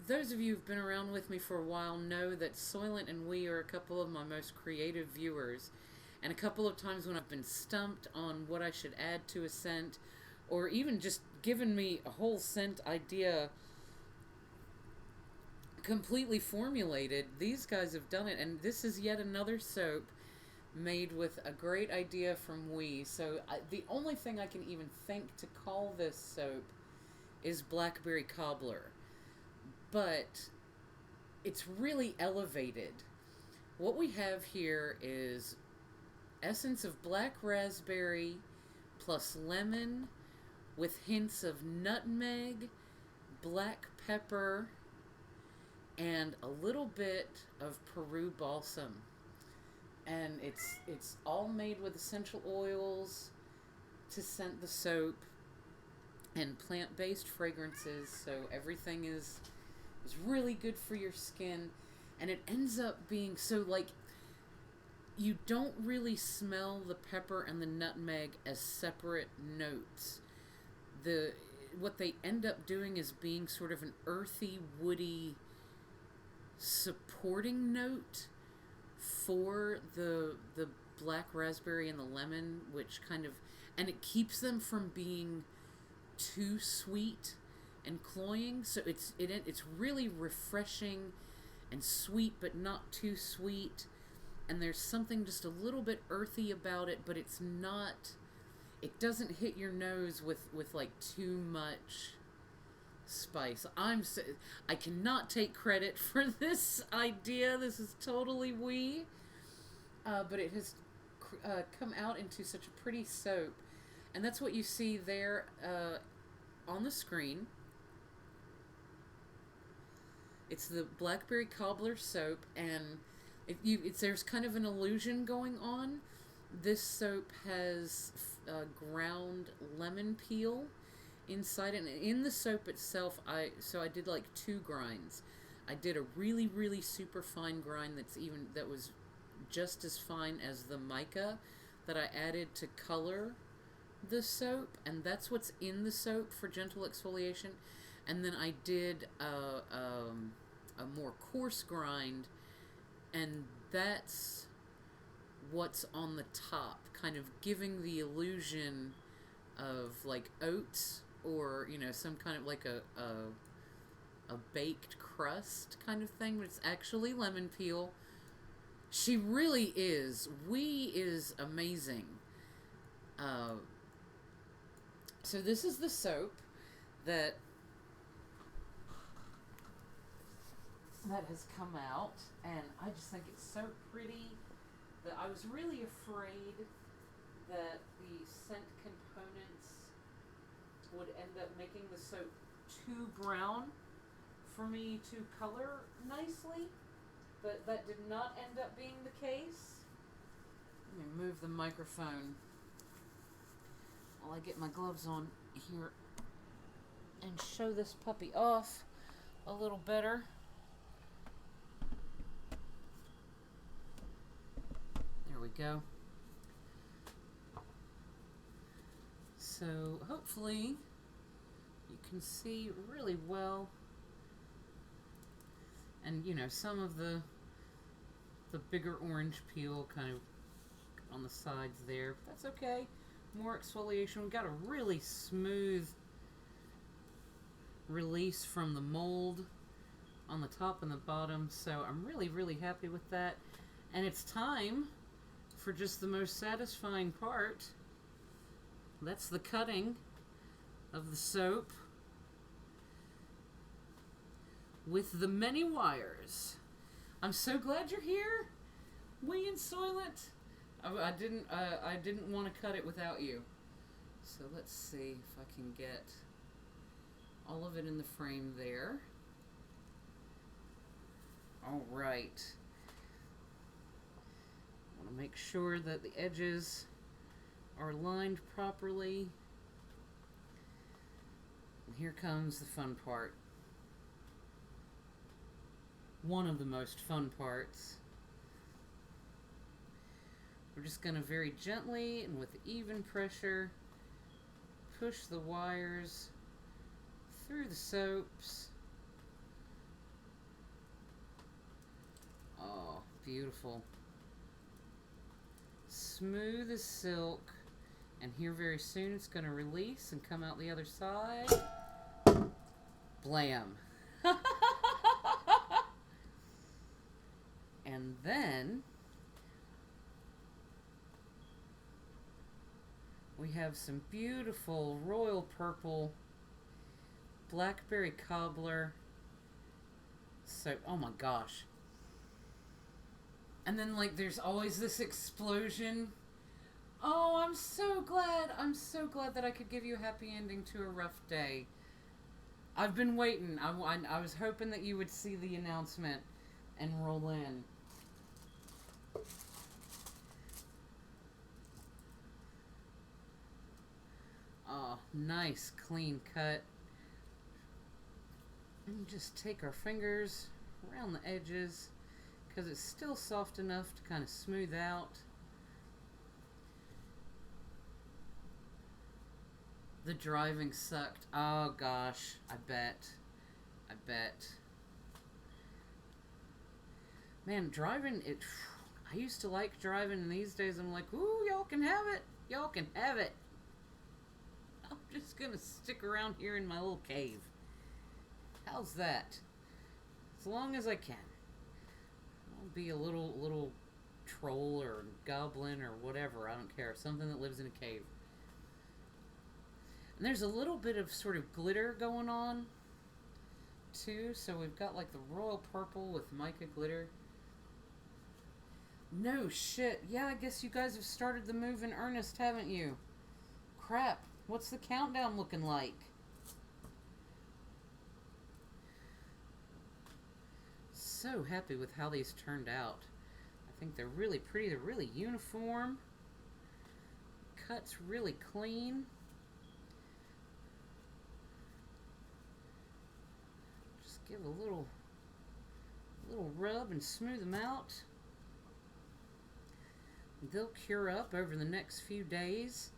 those of you who've been around with me for a while know that Soylent and We are a couple of my most creative viewers. And a couple of times when I've been stumped on what I should add to a scent, or even just given me a whole scent idea completely formulated, these guys have done it. And this is yet another soap made with a great idea from We. So the only thing I can even think to call this soap is Blackberry Cobbler. But it's really elevated. What we have here is essence of black raspberry plus lemon with hints of nutmeg, black pepper, and a little bit of Peru balsam. And it's all made with essential oils to scent the soap and plant-based fragrances, so everything is really good for your skin. And it ends up being so, like, you don't really smell the pepper and the nutmeg as separate notes. What they end up doing is being sort of an earthy, woody supporting note for the black raspberry and the lemon, which kind of, and it keeps them from being too sweet and cloying. So it's really refreshing and sweet, but not too sweet. And there's something just a little bit earthy about it, but it's not, it doesn't hit your nose with like too much spice. I cannot take credit for this idea. This is totally We. But it has come out into such a pretty soap. And that's what you see there on the screen. It's the Blackberry Cobbler soap, and there's kind of an illusion going on. This soap has ground lemon peel inside it, and in the soap itself, I did like 2 grinds. I did a really, really super fine grind that was just as fine as the mica that I added to color the soap, and that's what's in the soap for gentle exfoliation. And then I did a more coarse grind, and that's what's on the top, kind of giving the illusion of like oats, or some kind of like a baked crust kind of thing, but it's actually lemon peel. She really is. We is amazing. So this is the soap that has come out, and I just think it's so pretty that I was really afraid that the scent components would end up making the soap too brown for me to color nicely, but that did not end up being the case. Let me move the microphone while I get my gloves on here and show this puppy off a little better. There we go. So hopefully you can see really well, and some of the bigger orange peel kind of on the sides there. That's okay. More exfoliation. We got a really smooth release from the mold on the top and the bottom, so I'm really, really happy with that. And it's time for just the most satisfying part. That's the cutting of the soap with the many wires. I'm so glad you're here, We and Soylent. I didn't want to cut it without you. So let's see if I can get all of it in the frame there. All right. I want to make sure that the edges are lined properly. And here comes the fun part. One of the most fun parts. We're just going to very gently and with even pressure push the wires through the soaps beautiful. Smooth as silk. And here very soon it's going to release and come out the other side. Blam. And then we have some beautiful royal purple Blackberry Cobbler soap. Oh my gosh. And then like there's always this explosion. Oh, I'm so glad. I'm so glad that I could give you a happy ending to a rough day. I've been waiting. I was hoping that you would see the announcement and roll in. Oh, nice clean cut. And just take our fingers around the edges because it's still soft enough to kind of smooth out. The driving sucked. Oh gosh, I bet. Man, driving, I used to like driving, and these days I'm like, ooh, y'all can have it. Y'all can have it. I'm just gonna stick around here in my little cave. How's that? As long as I can. I'll be a little troll or goblin or whatever, I don't care. Something that lives in a cave. And there's a little bit of sort of glitter going on too. So we've got like the royal purple with mica glitter. No shit. Yeah, I guess you guys have started the move in earnest, haven't you? Crap. What's the countdown looking like? So happy with how these turned out. I think they're really pretty. They're really uniform. Cut's really clean. Just give a little rub and smooth them out. They'll cure up over the next few days.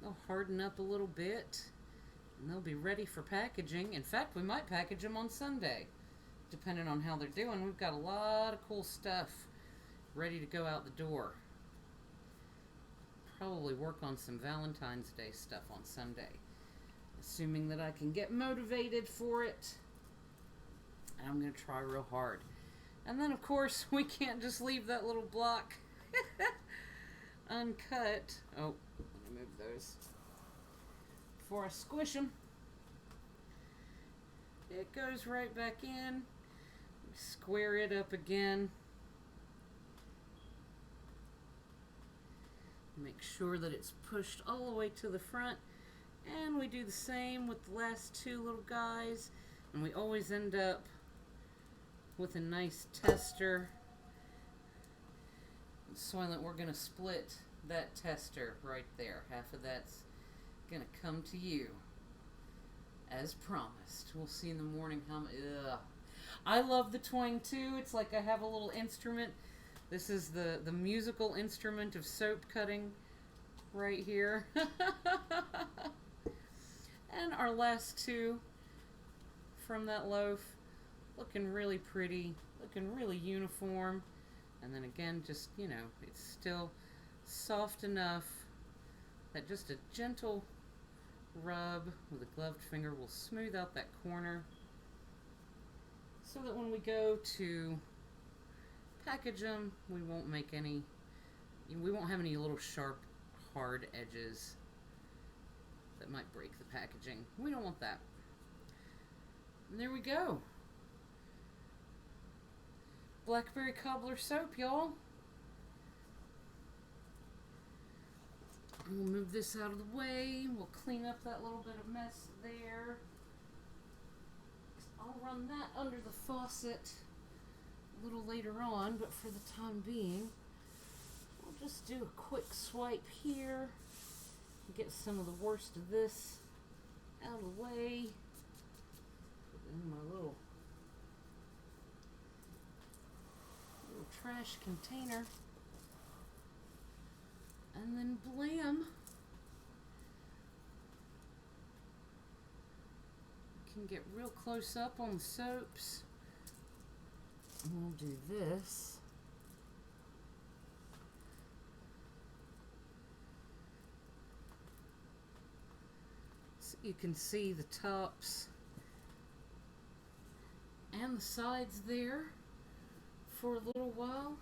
They'll harden up a little bit, and they'll be ready for packaging. In fact, we might package them on Sunday, depending on how they're doing. We've got a lot of cool stuff ready to go out the door. Probably work on some Valentine's Day stuff on Sunday, assuming that I can get motivated for it. And I'm going to try real hard. And then, of course, we can't just leave that little block uncut. Oh, let me move those before I squish them. It goes right back in. Square it up again. Make sure that it's pushed all the way to the front. And we do the same with the last two little guys. And we always end up with a nice tester. Soylent, we're going to split that tester right there. Half of that's going to come to you. As promised. We'll see in the morning how much. I love the twang too. It's like I have a little instrument. This is the musical instrument of soap cutting right here. And our last two from that loaf. Looking really pretty. Looking really uniform. And then again, just, you know, it's still soft enough that just a gentle rub with a gloved finger will smooth out that corner so that when we go to package them, we won't have any little sharp, hard edges that might break the packaging. We don't want that. And there we go. Blackberry Cobbler soap, y'all. We'll move this out of the way. We'll clean up that little bit of mess there. I'll run that under the faucet a little later on, but for the time being, we'll just do a quick swipe here. Get some of the worst of this out of the way. Put it in my little trash container, and then blam, can get real close up on the soaps, and we'll do this You can see the tops and the sides there for a little while.